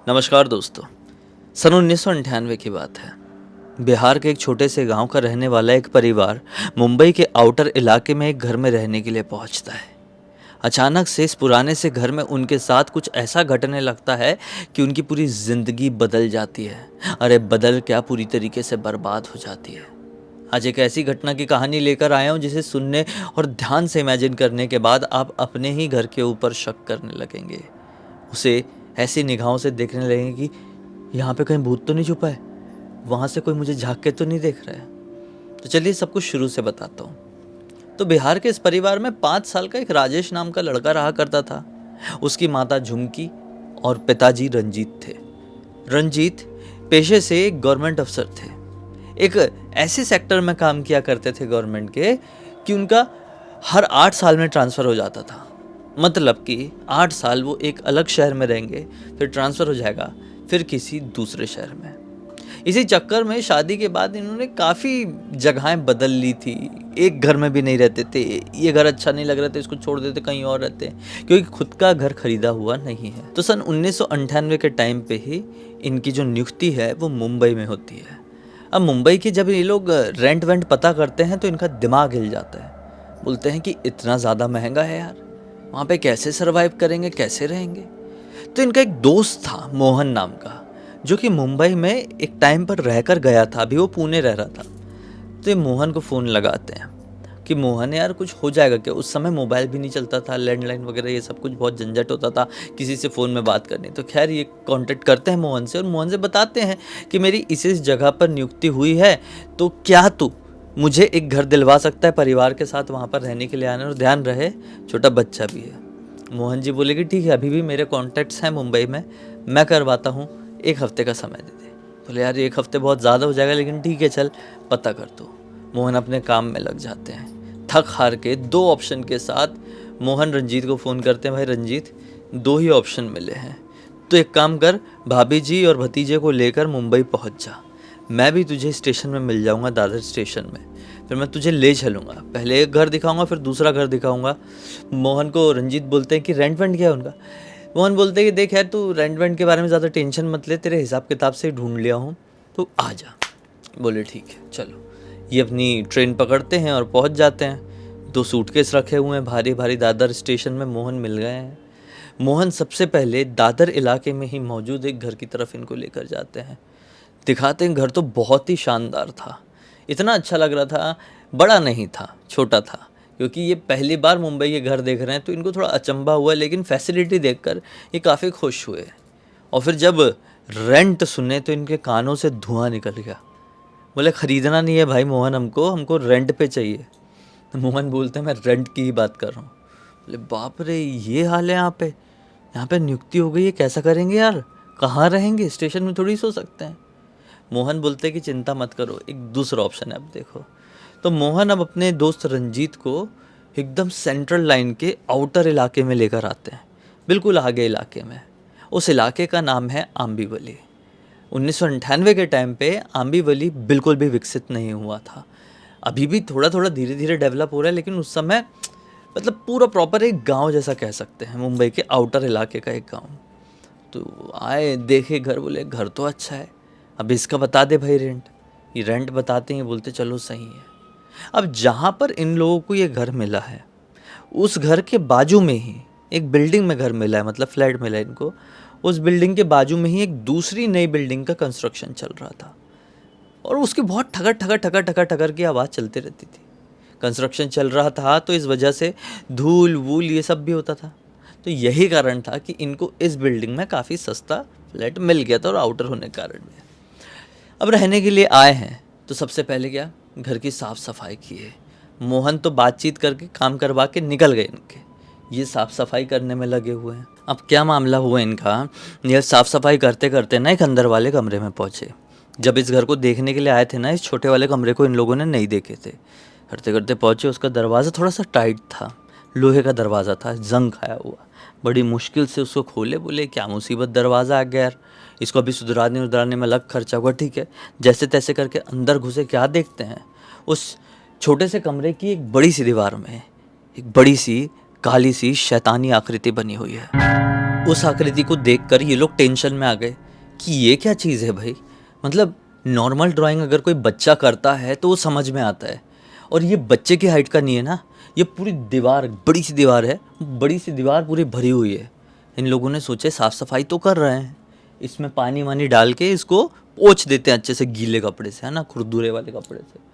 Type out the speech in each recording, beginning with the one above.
नमस्कार दोस्तों। सन 1998 की बात है। बिहार के एक छोटे से गांव का रहने वाला एक परिवार मुंबई के आउटर इलाके में एक घर में रहने के लिए पहुंचता है। अचानक से इस पुराने से घर में उनके साथ कुछ ऐसा घटने लगता है कि उनकी पूरी जिंदगी बदल जाती है। अरे बदल क्या, पूरी तरीके से बर्बाद हो जाती है। आज एक ऐसी घटना की कहानी लेकर आया हूं जिसे सुनने और ध्यान से इमेजिन करने के बाद आप अपने ही घर के ऊपर शक करने लगेंगे। उसे ऐसी निगाहों से देखने लगेंगे कि यहाँ पे कहीं भूत तो नहीं छुपा है, वहाँ से कोई मुझे झांक के तो नहीं देख रहा है। तो चलिए सब कुछ शुरू से बताता हूँ। तो बिहार के इस परिवार में 5 साल का एक राजेश नाम का लड़का रहा करता था। उसकी माता झुमकी और पिताजी रंजीत थे। रंजीत पेशे से एक गवर्नमेंट अफसर थे। एक ऐसे सेक्टर में काम किया करते थे गवर्नमेंट के कि उनका हर 8 साल में ट्रांसफ़र हो जाता था। मतलब कि 8 साल वो एक अलग शहर में रहेंगे, फिर ट्रांसफ़र हो जाएगा, फिर किसी दूसरे शहर में। इसी चक्कर में शादी के बाद इन्होंने काफ़ी जगहें बदल ली थी। एक घर में भी नहीं रहते थे। ये घर अच्छा नहीं लग रहा था, इसको छोड़ देते, कहीं और रहते, क्योंकि खुद का घर खरीदा हुआ नहीं है। तो सन 1998 के टाइम पे ही इनकी जो नियुक्ति है वो मुंबई में होती है। अब मुंबई के जब ये लोग रेंट वेंट पता करते हैं तो इनका दिमाग हिल जाता है। बोलते हैं कि इतना ज़्यादा महंगा है यार, वहाँ पे कैसे सरवाइव करेंगे, कैसे रहेंगे। तो इनका एक दोस्त था मोहन नाम का, जो कि मुंबई में एक टाइम पर रहकर गया था। अभी वो पुणे रह रहा था। तो ये मोहन को फ़ोन लगाते हैं कि मोहन यार कुछ हो जाएगा क्या। उस समय मोबाइल भी नहीं चलता था, लैंडलाइन वगैरह ये सब कुछ बहुत झंझट होता था किसी से फ़ोन में बात करनी। तो खैर ये कांटेक्ट करते हैं मोहन से और मोहन से बताते हैं कि मेरी इस जगह पर नियुक्ति हुई है, तो क्या तू मुझे एक घर दिलवा सकता है, परिवार के साथ वहाँ पर रहने के लिए आने, और ध्यान रहे छोटा बच्चा भी है। मोहन जी बोले कि ठीक है, अभी भी मेरे कॉन्टैक्ट्स हैं मुंबई में, मैं करवाता हूँ, 1 हफ्ते का समय दे दे। बोले यार 1 हफ्ते बहुत ज़्यादा हो जाएगा, लेकिन ठीक है चल पता कर दो। मोहन अपने काम में लग जाते हैं। थक हार के 2 ऑप्शन के साथ मोहन रंजीत को फ़ोन करते हैं, भाई रंजीत 2 ही ऑप्शन मिले हैं, तो एक काम कर, भाभी जी और भतीजे को लेकर मुंबई पहुंच जा। मैं भी तुझे स्टेशन में मिल जाऊंगा, दादर स्टेशन में, फिर मैं तुझे ले चलूँगा। पहले एक घर दिखाऊंगा, फिर दूसरा घर दिखाऊंगा। मोहन को रंजीत बोलते हैं कि रेंट वेंट क्या है उनका। मोहन बोलते हैं कि देख यार तू रेंट वेंट के बारे में ज़्यादा टेंशन मत ले, तेरे हिसाब किताब से ढूंढ लिया हूँ, तो आ जा। बोले ठीक है चलो। ये अपनी ट्रेन पकड़ते हैं और पहुँच जाते हैं। 2 सूटकेस रखे हुए हैं भारी भारी। दादर स्टेशन में मोहन मिल गए हैं। मोहन सबसे पहले दादर इलाके में ही मौजूद एक घर की तरफ इनको लेकर जाते हैं। दिखाते हैं घर तो बहुत ही शानदार था। इतना अच्छा लग रहा था, बड़ा नहीं था, छोटा था, क्योंकि ये पहली बार मुंबई के घर देख रहे हैं तो इनको थोड़ा अचंभा हुआ, लेकिन फैसिलिटी देखकर ये काफ़ी खुश हुए। और फिर जब रेंट सुने तो इनके कानों से धुआं निकल गया। बोले खरीदना नहीं है भाई मोहन, हमको रेंट पे चाहिए। तो मोहन बोलते हैं मैं रेंट की ही बात कर रहा हूँ। बोले बाप रे, ये हाल है यहाँ पे नियुक्ति हो गई है, कैसा करेंगे यार, कहाँ रहेंगे, स्टेशन में थोड़ी सो सकते हैं। मोहन बोलते हैं कि चिंता मत करो, एक दूसरा ऑप्शन है, अब देखो। तो मोहन अब अपने दोस्त रंजीत को एकदम सेंट्रल लाइन के आउटर इलाके में लेकर आते हैं, बिल्कुल आगे इलाके में। उस इलाके का नाम है आम्बीवली। 1998 के टाइम पे आम्बीवली बिल्कुल भी विकसित नहीं हुआ था। अभी भी थोड़ा थोड़ा धीरे धीरे डेवलप हो रहा है, लेकिन उस समय मतलब पूरा प्रॉपर एक गांव जैसा कह सकते हैं, मुंबई के आउटर इलाके का एक गांव। तो आए देखे घर, बोले घर तो अच्छा है, अब इसका बता दे भाई रेंट। ये रेंट बताते हैं, बोलते चलो सही है। अब जहाँ पर इन लोगों को ये घर मिला है, उस घर के बाजू में ही एक बिल्डिंग में घर मिला है, मतलब फ्लैट मिला है इनको। उस बिल्डिंग के बाजू में ही एक दूसरी नई बिल्डिंग का कंस्ट्रक्शन चल रहा था, और उसकी बहुत ठकर ठकर ठकर ठकर ठकर की आवाज़ चलती रहती थी। कंस्ट्रक्शन चल रहा था तो इस वजह से धूल वूल ये सब भी होता था। तो यही कारण था कि इनको इस बिल्डिंग में काफ़ी सस्ता फ्लैट मिल गया था, और आउटर होने के कारण भी। अब रहने के लिए आए हैं तो सबसे पहले क्या, घर की साफ़ सफाई की है। मोहन तो बातचीत करके काम करवा के निकल गए इनके, ये साफ़ सफाई करने में लगे हुए हैं। अब क्या मामला हुआ इनका, ये साफ़ सफाई करते करते ना एक अंदर वाले कमरे में पहुँचे। जब इस घर को देखने के लिए आए थे ना, इस छोटे वाले कमरे को इन लोगों ने नहीं देखे थे। करते करते पहुँचे, उसका दरवाज़ा थोड़ा सा टाइट था, लोहे का दरवाज़ा था, जंग खाया हुआ। बड़ी मुश्किल से उसको खोले, बोले क्या मुसीबत, दरवाज़ा आ गया यार, इसको अभी सुधराने में अलग खर्चा हुआ। ठीक है, जैसे तैसे करके अंदर घुसे, क्या देखते हैं, उस छोटे से कमरे की एक बड़ी सी दीवार में एक बड़ी सी काली सी शैतानी आकृति बनी हुई है। उस आकृति को देखकर ये लोग टेंशन में आ गए कि ये क्या चीज़ है भाई। मतलब नॉर्मल ड्राइंग अगर कोई बच्चा करता है तो वो समझ में आता है, और ये बच्चे की हाइट का नहीं है ना। ये पूरी दीवार, बड़ी सी दीवार है, बड़ी सी दीवार पूरी भरी हुई है। इन लोगों ने सोचे साफ सफाई तो कर रहे हैं, इसमें पानी वानी डाल के इसको पोंछ देते हैं अच्छे से, गीले कपड़े से, है ना, खुरदुरे वाले कपड़े से।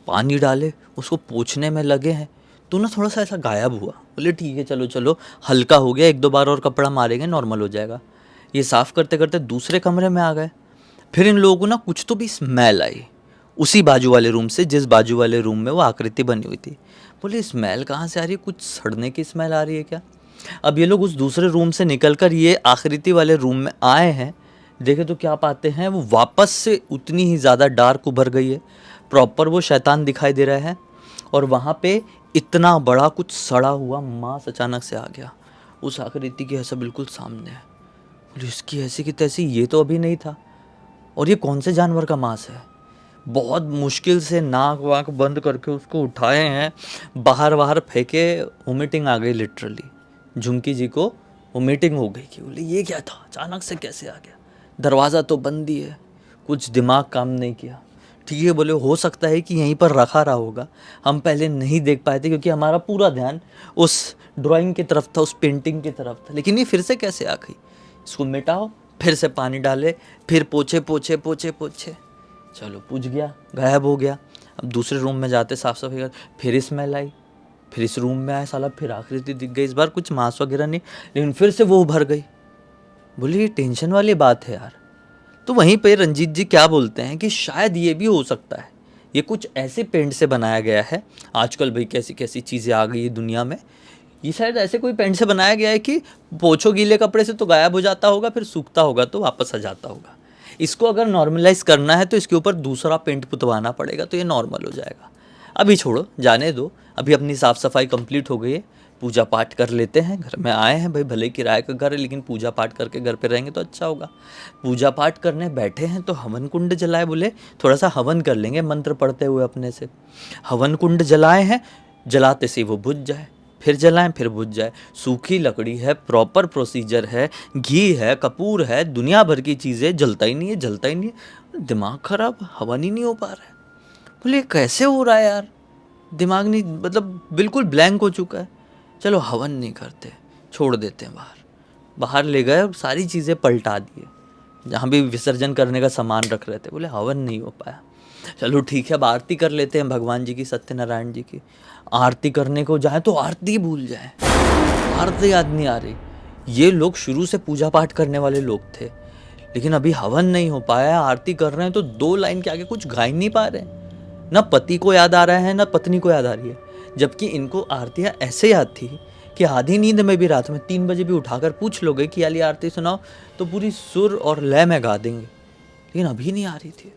पानी डाले, उसको पोंछने में लगे हैं, तो ना थोड़ा सा ऐसा गायब हुआ। बोले ठीक है, चलो चलो, हल्का हो गया, एक दो बार और कपड़ा मारेंगे, नॉर्मल हो जाएगा। ये साफ़ करते करते दूसरे कमरे में आ गए। फिर इन लोगों को ना कुछ तो भी स्मेल आई, उसी बाजू वाले रूम से, जिस बाजू वाले रूम में वो आकृति बनी हुई थी। बोले स्मेल कहाँ से आ रही है, कुछ सड़ने की स्मेल आ रही है क्या। अब ये लोग उस दूसरे रूम से निकलकर ये आकृति वाले रूम में आए हैं। देखे तो क्या पाते हैं, वो वापस से उतनी ही ज़्यादा डार्क उभर गई है। प्रॉपर वो शैतान दिखाई दे रहा है, और वहाँ पे इतना बड़ा कुछ सड़ा हुआ मांस अचानक से आ गया उस आकृति के ऐसा बिल्कुल सामने है। बोले इसकी ऐसी की तैसी, ये तो अभी नहीं था, और ये कौन से जानवर का मांस है। बहुत मुश्किल से नाक वाक बंद करके उसको उठाए हैं, बाहर बाहर फेंके, वोमिटिंग आ गई लिटरली। झुमकी जी को वोमिटिंग हो गई कि बोले ये क्या था, अचानक से कैसे आ गया, दरवाज़ा तो बंद ही है, कुछ दिमाग काम नहीं किया। ठीक है, बोले हो सकता है कि यहीं पर रखा रहा होगा, हम पहले नहीं देख पाए थे क्योंकि हमारा पूरा ध्यान उस ड्राइंग की तरफ था, उस पेंटिंग की तरफ था। लेकिन ये फिर से कैसे आ गई, इसको मिटाओ, फिर से पानी डाले, फिर पोछे पोछे पोछे पोछे, चलो पूछ गया, गायब हो गया। अब दूसरे रूम में जाते साफ सफाई कर, फिर स्मेल आई, फिर इस रूम में आए, साला फिर आकृति दिख गई। इस बार कुछ मांस वगैरह नहीं, लेकिन फिर से वो उभर गई। बोले ये टेंशन वाली बात है यार। तो वहीं पे रंजीत जी क्या बोलते हैं कि शायद ये भी हो सकता है, ये कुछ ऐसे पेंट से बनाया गया है। आजकल भाई कैसी कैसी चीज़ें आ गई है दुनिया में, ये शायद ऐसे कोई पेंट से बनाया गया है कि पोछो गीले कपड़े से तो गायब हो जाता होगा, फिर सूखता होगा तो वापस आ जाता होगा। इसको अगर नॉर्मलाइज करना है तो इसके ऊपर दूसरा पेंट पुतवाना पड़ेगा, तो ये नॉर्मल हो जाएगा। अभी छोड़ो, जाने दो, अभी अपनी साफ़ सफाई कंप्लीट हो गई है, पूजा पाठ कर लेते हैं। घर में आए हैं भाई, भले ही किराए का घर है, लेकिन पूजा पाठ करके घर पे रहेंगे तो अच्छा होगा। पूजा पाठ करने बैठे हैं तो हवन कुंड जलाए, बोले थोड़ा सा हवन कर लेंगे मंत्र पढ़ते हुए अपने से। हवन कुंड जलाए हैं, जलाते से वो बुझ जाए, फिर जलाएं फिर बुझ जाए। सूखी लकड़ी है, प्रॉपर प्रोसीजर है, घी है, कपूर है, दुनिया भर की चीज़ें, जलता ही नहीं है, जलता ही नहीं है। दिमाग खराब, हवन ही नहीं हो पा रहा है। बोले कैसे हो रहा है यार, दिमाग नहीं, मतलब बिल्कुल ब्लैंक हो चुका है। चलो हवन नहीं करते, छोड़ देते हैं बाहर। बाहर ले गए और सारी चीज़ें पलटा दिए, जहाँ भी विसर्जन करने का सामान रख रहे थे। बोले हवन नहीं हो पाया, चलो ठीक है, अब आरती कर लेते हैं भगवान जी की, सत्यनारायण जी की। आरती करने को जाए तो आरती भूल जाए, आरती याद नहीं आ रही। ये लोग शुरू से पूजा पाठ करने वाले लोग थे, लेकिन अभी हवन नहीं हो पाया, आरती कर रहे हैं तो दो लाइन के आगे कुछ गा ही नहीं पा रहे। ना पति को याद आ रहा है, ना पत्नी को याद आ रही है। जबकि इनको आरतियाँ ऐसे याद थी कि आधी नींद में भी, रात में 3 बजे भी उठाकर पूछ लोगे कि याली आरती सुनाओ, तो पूरी सुर और लय में गा देंगे, लेकिन अभी नहीं आ रही थी।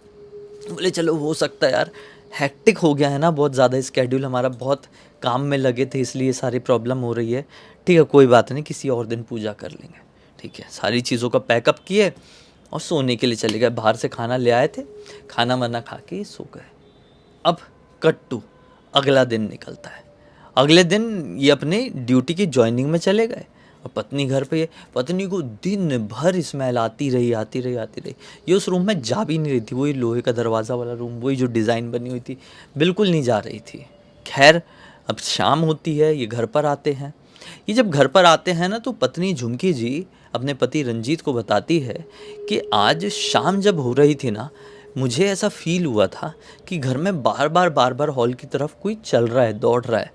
बोले चलो हो सकता है यार, हैक्टिक हो गया है ना बहुत ज़्यादा, स्केड्यूल हमारा, बहुत काम में लगे थे इसलिए ये सारी प्रॉब्लम हो रही है। ठीक है, कोई बात नहीं, किसी और दिन पूजा कर लेंगे। ठीक है, सारी चीज़ों का पैकअप किए और सोने के लिए चले गए। बाहर से खाना ले आए थे, खाना वाना खा के सो गए। अब कट टू अगला दिन निकलता है। अगले दिन ये अपने ड्यूटी की ज्वाइनिंग में चले गए, और पत्नी घर पे है। पत्नी को दिन भर स्मेल आती रही आती रही आती रही। ये उस रूम में जा भी नहीं रही थी, वही लोहे का दरवाज़ा वाला रूम, वही जो डिज़ाइन बनी हुई थी, बिल्कुल नहीं जा रही थी। खैर अब शाम होती है, ये घर पर आते हैं। ये जब घर पर आते हैं ना, तो पत्नी झुमकी जी अपने पति रंजीत को बताती है कि आज शाम जब हो रही थी ना, मुझे ऐसा फील हुआ था कि घर में बार बार हॉल की तरफ कोई चल रहा है, दौड़ रहा है।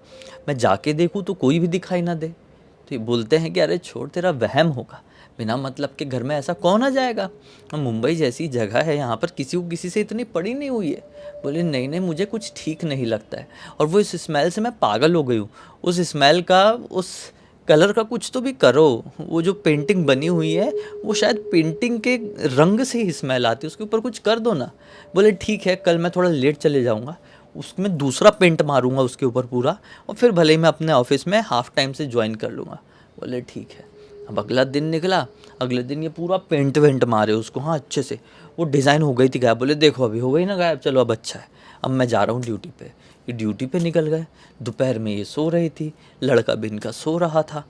मैं जाके देखूं तो कोई भी दिखाई ना दे। तो ये बोलते हैं कि अरे छोड़, तेरा वहम होगा, बिना मतलब के घर में ऐसा कौन आ जाएगा, मुंबई जैसी जगह है, यहाँ पर किसी को किसी से इतनी पड़ी नहीं हुई है। बोले नहीं नहीं, मुझे कुछ ठीक नहीं लगता है, और वो इस स्मेल से मैं पागल हो गई हूँ। उस स्मेल का, उस कलर का कुछ तो भी करो। वो जो पेंटिंग बनी हुई है, वो शायद पेंटिंग के रंग से ही स्मेल आती है, उसके ऊपर कुछ कर दो ना। बोले ठीक है, कल मैं थोड़ा लेट चले जाऊँगा, उसमें दूसरा पेंट मारूंगा उसके ऊपर पूरा, और फिर भले ही मैं अपने ऑफिस में हाफ टाइम से ज्वाइन कर लूँगा। बोले ठीक है। अब अगला दिन निकला, अगले दिन ये पूरा पेंट वेंट मारे उसको, हाँ अच्छे से। वो डिज़ाइन हो गई थी गायब। बोले देखो अभी हो गई ना गायब, चलो अब अच्छा है, अब मैं जा रहा हूँ ड्यूटी पे। ये ड्यूटी पे निकल गए। दोपहर में ये सो रही थी, लड़का भी इनका सो रहा था।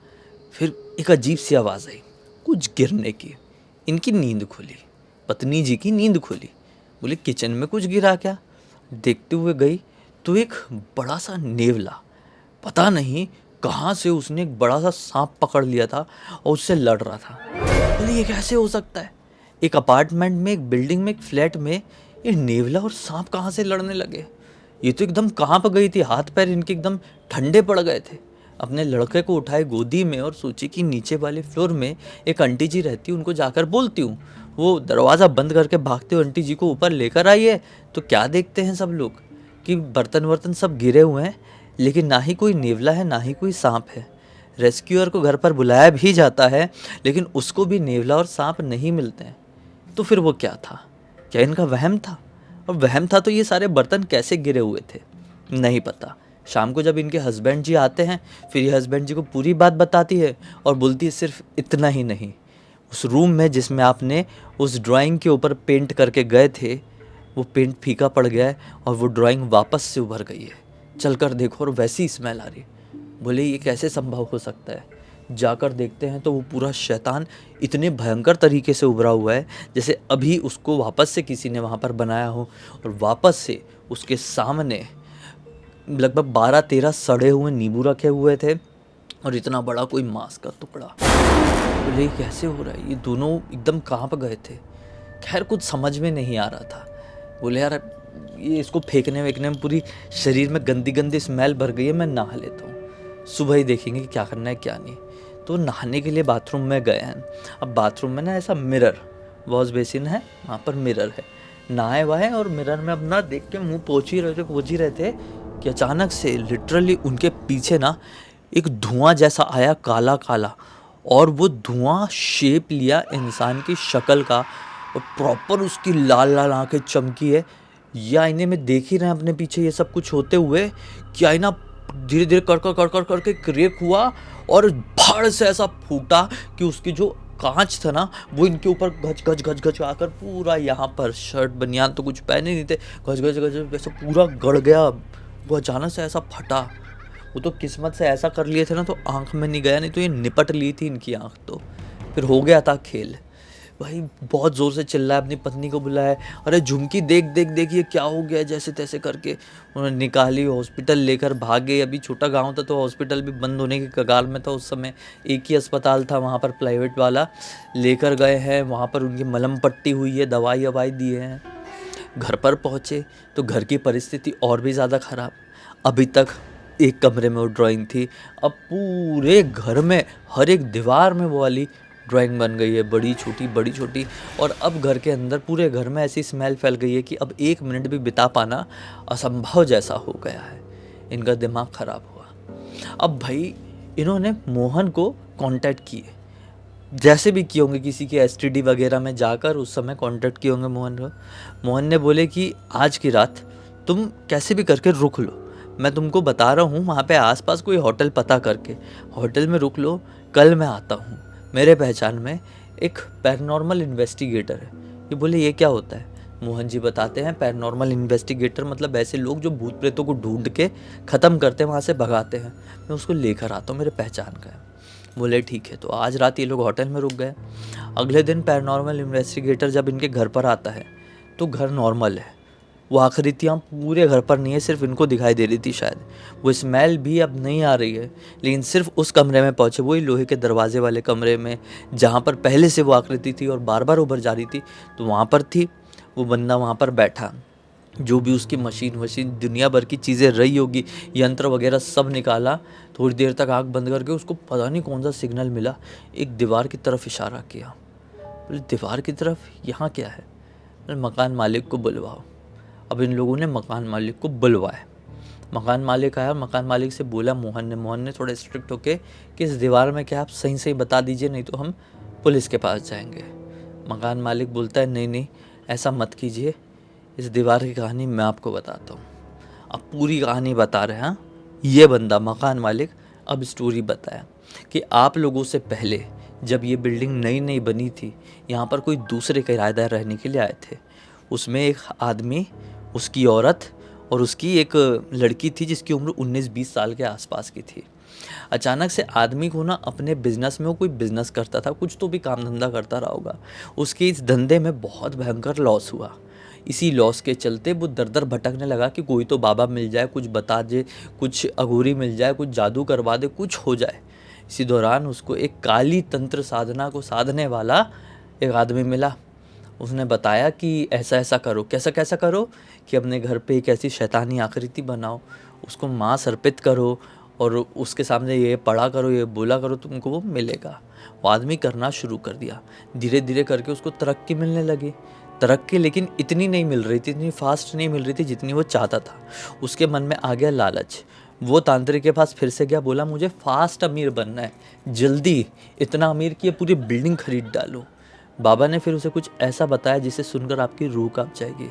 फिर एक अजीब सी आवाज़ आई, कुछ गिरने की। इनकी नींद खुली, पत्नी जी की नींद खुली। बोले किचन में कुछ गिरा क्या? देखते हुए गई तो एक बड़ा सा नेवला, पता नहीं कहाँ से उसने एक बड़ा सा सांप पकड़ लिया था और उससे लड़ रहा था। बोले ये कैसे हो सकता है? एक अपार्टमेंट में, एक बिल्डिंग में, एक फ्लैट में ये नेवला और सांप कहाँ से लड़ने लगे? ये तो एकदम कांप गई थी, हाथ पैर इनके एकदम ठंडे पड़ गए थे। अपने लड़के को उठाए गोदी में और सोची कि नीचे वाले फ्लोर में एक आंटी जी रहती, उनको जाकर बोलती हूँ वो दरवाज़ा बंद करके भागते हुए आंटी जी को ऊपर लेकर आई है। तो क्या देखते हैं सब लोग कि बर्तन वर्तन सब गिरे हुए हैं, लेकिन ना ही कोई नेवला है ना ही कोई सांप है। रेस्क्यूअर को घर पर बुलाया भी जाता है, लेकिन उसको भी नेवला और सांप नहीं मिलते हैं। तो फिर वो क्या था? क्या इनका वहम था? और वहम था तो ये सारे बर्तन कैसे गिरे हुए थे? नहीं पता। शाम को जब इनके हस्बैंड जी आते हैं, फिर ये हस्बैंड जी को पूरी बात बताती है और बोलती है सिर्फ इतना ही नहीं, उस रूम में जिसमें आपने उस ड्राइंग के ऊपर पेंट करके गए थे, वो पेंट फीका पड़ गया है और वो ड्राइंग वापस से उभर गई है। चल कर देखो और वैसी स्मेल आ रही। बोले ये कैसे संभव हो सकता है? जाकर देखते हैं तो वो पूरा शैतान इतने भयंकर तरीके से उभरा हुआ है जैसे अभी उसको वापस से किसी ने वहाँ पर बनाया हो, और वापस से उसके सामने लगभग 12-13 सड़े हुए नींबू रखे हुए थे और इतना बड़ा कोई मांस का टुकड़ा। बोले ये कैसे हो रहा है? ये दोनों एकदम कांप गए थे। खैर कुछ समझ में नहीं आ रहा था। बोले यार ये इसको फेंकने वेंकने में पूरी शरीर में गंदी गंदी स्मेल भर गई है, मैं नहा लेता हूँ, सुबह ही देखेंगे कि क्या करना है क्या नहीं। तो नहाने के लिए बाथरूम में गए हैं। अब बाथरूम में ना ऐसा मिरर, वॉश बेसिन है, वहाँ पर मिरर है। नहाए वाए और मिरर में अपना देख के मुंह पोंछ ही रहे थे कि अचानक से लिटरली उनके पीछे ना एक धुआं जैसा आया, काला काला, और वो धुआं शेप लिया इंसान की शक्ल का और प्रॉपर उसकी लाल लाल आंखें चमकी है। ये आईने में देख ही रहे हैं अपने पीछे ये सब कुछ होते हुए कि आईना धीरे धीरे कर करके क्रैक हुआ और भाड़ से ऐसा फूटा कि उसकी जो कांच था ना वो इनके ऊपर गज आकर पूरा यहाँ पर, शर्ट बनियान तो कुछ पहने नहीं थे, गज ऐसा पूरा गड़ गया। वो अचानक से ऐसा फटा। वो तो किस्मत से ऐसा कर लिए थे ना तो आंख में नहीं गया, नहीं तो ये निपट ली थी इनकी आंख। तो फिर हो गया था खेल। भाई बहुत ज़ोर से चिल्लाया, अपनी पत्नी को बुलाया, अरे झुमकी देख देख देख ये क्या हो गया, जैसे तैसे करके उन्होंने निकाली, हॉस्पिटल लेकर भागे। अभी छोटा गांव था तो हॉस्पिटल भी बंद होने के कगार में था उस समय। एक ही अस्पताल था वहाँ पर, प्राइवेट वाला। लेकर गए हैं वहाँ पर, उनकी मलहम पट्टी हुई है, दवाई ववाई दिए हैं। घर पर पहुँचे तो घर की परिस्थिति और भी ज़्यादा ख़राब। अभी तक एक कमरे में वो ड्राइंग थी, अब पूरे घर में हर एक दीवार में वो वाली ड्राइंग बन गई है, बड़ी छोटी। और अब घर के अंदर पूरे घर में ऐसी स्मेल फैल गई है कि अब 1 मिनट भी बिता पाना असंभव जैसा हो गया है। इनका दिमाग ख़राब हुआ। अब भाई इन्होंने मोहन को कांटेक्ट किए, जैसे भी किए होंगे, किसी के एसटीडी वगैरह में जाकर उस समय कांटेक्ट किए होंगे मोहन को। मोहन ने बोले कि आज की रात तुम कैसे भी करके रुक लो, मैं तुमको बता रहा हूँ वहाँ पे आसपास कोई होटल पता करके होटल में रुक लो, कल मैं आता हूँ। मेरे पहचान में एक पैरानॉर्मल इन्वेस्टिगेटर है। ये बोले ये क्या होता है? मोहन जी बताते हैं पैरानॉर्मल इन्वेस्टिगेटर मतलब ऐसे लोग जो भूत प्रेतों को ढूंढ के ख़त्म करते हैं, वहाँ से भगाते हैं। मैं उसको लेकर आता हूँ, मेरे पहचान का है। बोले ठीक है। तो आज रात ये लोग होटल में रुक गए। अगले दिन पैरानॉर्मल इन्वेस्टिगेटर जब इनके घर पर आता है तो घर नॉर्मल है। वो आकृतियाँ पूरे घर पर नहीं है, सिर्फ इनको दिखाई दे रही थी शायद। वो स्मेल भी अब नहीं आ रही है, लेकिन सिर्फ उस कमरे में पहुँचे, वही लोहे के दरवाजे वाले कमरे में जहाँ पर पहले से वो आकृति थी और बार बार उभर जा रही थी, तो वहाँ पर थी। वो बंदा वहाँ पर बैठा, जो भी उसकी मशीन दुनिया भर की चीज़ें रही होगी, यंत्र वगैरह सब निकाला। थोड़ी देर तक आँख बंद करके उसको पता नहीं कौन सा सिग्नल मिला, एक दीवार की तरफ इशारा किया। बोले दीवार की तरफ, यहाँ क्या है? बोले मकान मालिक को बुलवाओ। अब इन लोगों ने मकान मालिक को बुलवाया। मकान मालिक आया, मकान मालिक से बोला मोहन ने थोड़ा स्ट्रिक्ट होके कि इस दीवार में क्या, आप सही बता दीजिए, नहीं तो हम पुलिस के पास जाएंगे। मकान मालिक बोलता है नहीं ऐसा मत कीजिए, इस दीवार की कहानी मैं आपको बताता हूँ। अब पूरी कहानी बता रहे हैं ये बंदा मकान मालिक। अब स्टोरी बताया कि आप लोगों से पहले जब ये बिल्डिंग नई बनी थी, यहाँ पर कोई दूसरे किराएदार रहने के लिए आए थे। उसमें एक आदमी, उसकी औरत और उसकी एक लड़की थी जिसकी उम्र 19-20 साल के आसपास की थी। अचानक से आदमी को ना अपने बिजनेस में, वो कोई बिजनेस करता था, कुछ तो भी काम धंधा करता रहा होगा, उसके इस धंधे में बहुत भयंकर लॉस हुआ। इसी लॉस के चलते वो दर दर भटकने लगा कि कोई तो बाबा मिल जाए, कुछ बता दे, कुछ अघोरी मिल जाए, कुछ जादू करवा दे, कुछ हो जाए। इसी दौरान उसको एक काली तंत्र साधना को साधने वाला एक आदमी मिला। उसने बताया कि ऐसा ऐसा करो। कैसा कैसा करो? कि अपने घर पे एक ऐसी शैतानी आकृति बनाओ, उसको माँ अर्पित करो और उसके सामने ये पढ़ा करो, ये बोला करो, तुमको वो मिलेगा। वो आदमी करना शुरू कर दिया। धीरे धीरे करके उसको तरक्की मिलने लगी। तरक्की लेकिन इतनी नहीं मिल रही थी, इतनी फास्ट नहीं मिल रही थी जितनी वो चाहता था। उसके मन में आ गया लालच। वो तांत्रिक के पास फिर से गया, बोला मुझे फास्ट अमीर बनना है, जल्दी, इतना अमीर कि ये पूरी बिल्डिंग खरीद डालो। बाबा ने फिर उसे कुछ ऐसा बताया जिसे सुनकर आपकी रूह कांप जाएगी।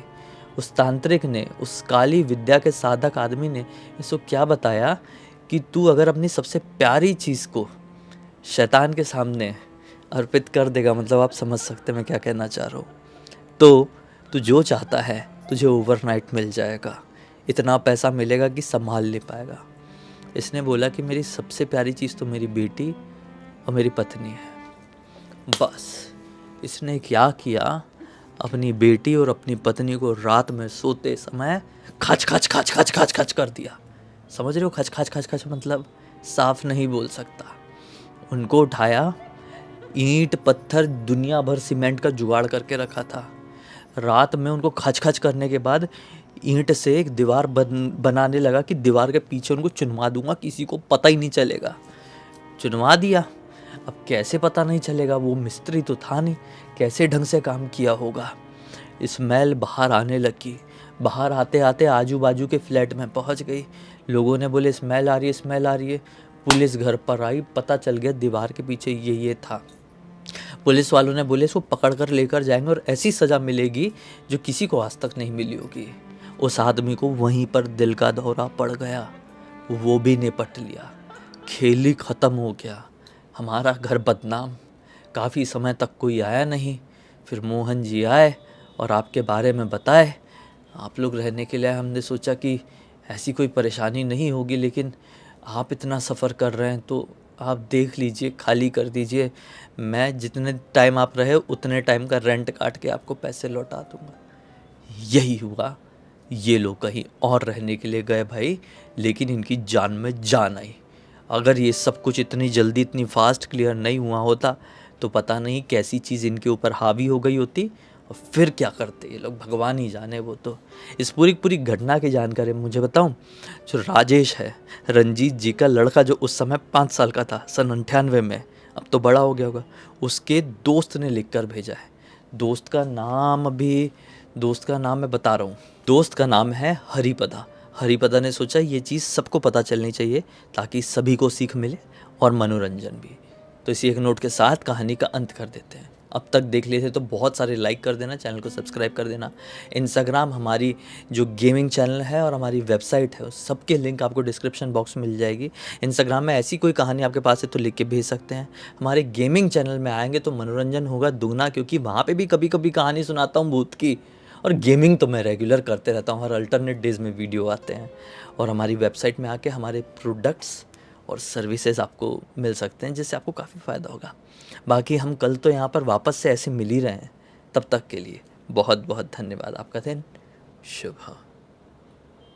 उस तांत्रिक ने, उस काली विद्या के साधक आदमी ने इसको क्या बताया कि तू अगर अपनी सबसे प्यारी चीज़ को शैतान के सामने अर्पित कर देगा, मतलब आप समझ सकते मैं क्या कहना चाह रहा हूँ, तो तू जो चाहता है तुझे ओवरनाइट मिल जाएगा। इतना पैसा मिलेगा कि संभाल नहीं पाएगा। इसने बोला कि मेरी सबसे प्यारी चीज़ तो मेरी बेटी और मेरी पत्नी है। बस इसने क्या किया, अपनी बेटी और अपनी पत्नी को रात में सोते समय खच खच खच खच खच खच कर दिया। समझ रहे हो? खच खच खच खच मतलब साफ नहीं बोल सकता। उनको उठाया, ईंट पत्थर दुनिया भर सीमेंट का जुगाड़ करके रखा था। रात में उनको खच खच करने के बाद ईंट से एक दीवार बनाने लगा कि दीवार के पीछे उनको चुनवा दूंगा, किसी को पता ही नहीं चलेगा। चुनवा दिया। अब कैसे पता नहीं चलेगा, वो मिस्त्री तो था नहीं, कैसे ढंग से काम किया होगा। स्मेल बाहर आने लगी। बाहर आते आते आजू बाजू के फ्लैट में पहुंच गई। लोगों ने बोले स्मेल आ रही है, स्मेल आ रही है। पुलिस घर पर आई, पता चल गया दीवार के पीछे ये था। पुलिस वालों ने बोले इसको पकड़ कर लेकर जाएंगे और ऐसी सज़ा मिलेगी जो किसी को आज तक नहीं मिली होगी। उस आदमी को वहीं पर दिल का दौरा पड़ गया, वो भी निपट लिया। खेल ही ख़त्म हो गया। हमारा घर बदनाम। काफ़ी समय तक कोई आया नहीं। फिर मोहन जी आए और आपके बारे में बताए। आप लोग रहने के लिए हमने सोचा कि ऐसी कोई परेशानी नहीं होगी, लेकिन आप इतना सफ़र कर रहे हैं तो आप देख लीजिए, खाली कर दीजिए। मैं जितने टाइम आप रहे उतने टाइम का रेंट काट के आपको पैसे लौटा दूंगा। यही हुआ। ये लोग कहीं और रहने के लिए गए भाई, लेकिन इनकी जान में जान आई। अगर ये सब कुछ इतनी जल्दी, इतनी फास्ट क्लियर नहीं हुआ होता तो पता नहीं कैसी चीज़ इनके ऊपर हावी हो गई होती और फिर क्या करते ये लोग, भगवान ही जाने। वो तो इस पूरी घटना की जानकारी मुझे बताऊं, जो राजेश है, रंजीत जी का लड़का, जो उस समय 5 साल का था, सन 98 में, अब तो बड़ा हो गया होगा, उसके दोस्त ने लिख कर भेजा है। दोस्त का नाम मैं बता रहा हूँ। दोस्त का नाम है हरिपदा। हरिपदा ने सोचा ये चीज़ सबको पता चलनी चाहिए ताकि सभी को सीख मिले और मनोरंजन भी। तो इसी एक नोट के साथ कहानी का अंत कर देते हैं। अब तक देख लिए थे तो बहुत सारे लाइक कर देना, चैनल को सब्सक्राइब कर देना। इंस्टाग्राम, हमारी जो गेमिंग चैनल है और हमारी वेबसाइट है, उस सबके लिंक आपको डिस्क्रिप्शन बॉक्स में मिल जाएगी। इंस्टाग्राम में ऐसी कोई कहानी आपके पास है तो लिख के भेज सकते हैं। हमारे गेमिंग चैनल में आएंगे तो मनोरंजन होगा दुगना, क्योंकि वहाँ पर भी कभी कभी कहानी सुनाता हूँ भूत की। और गेमिंग तो मैं रेगुलर करते रहता हूँ, हर अल्टरनेट डेज़ में वीडियो आते हैं। और हमारी वेबसाइट में आके हमारे प्रोडक्ट्स और सर्विसेज आपको मिल सकते हैं, जिससे आपको काफ़ी फ़ायदा होगा। बाकी हम कल तो यहाँ पर वापस से ऐसे मिल ही रहे हैं। तब तक के लिए बहुत बहुत धन्यवाद। आपका दिन शुभ हो।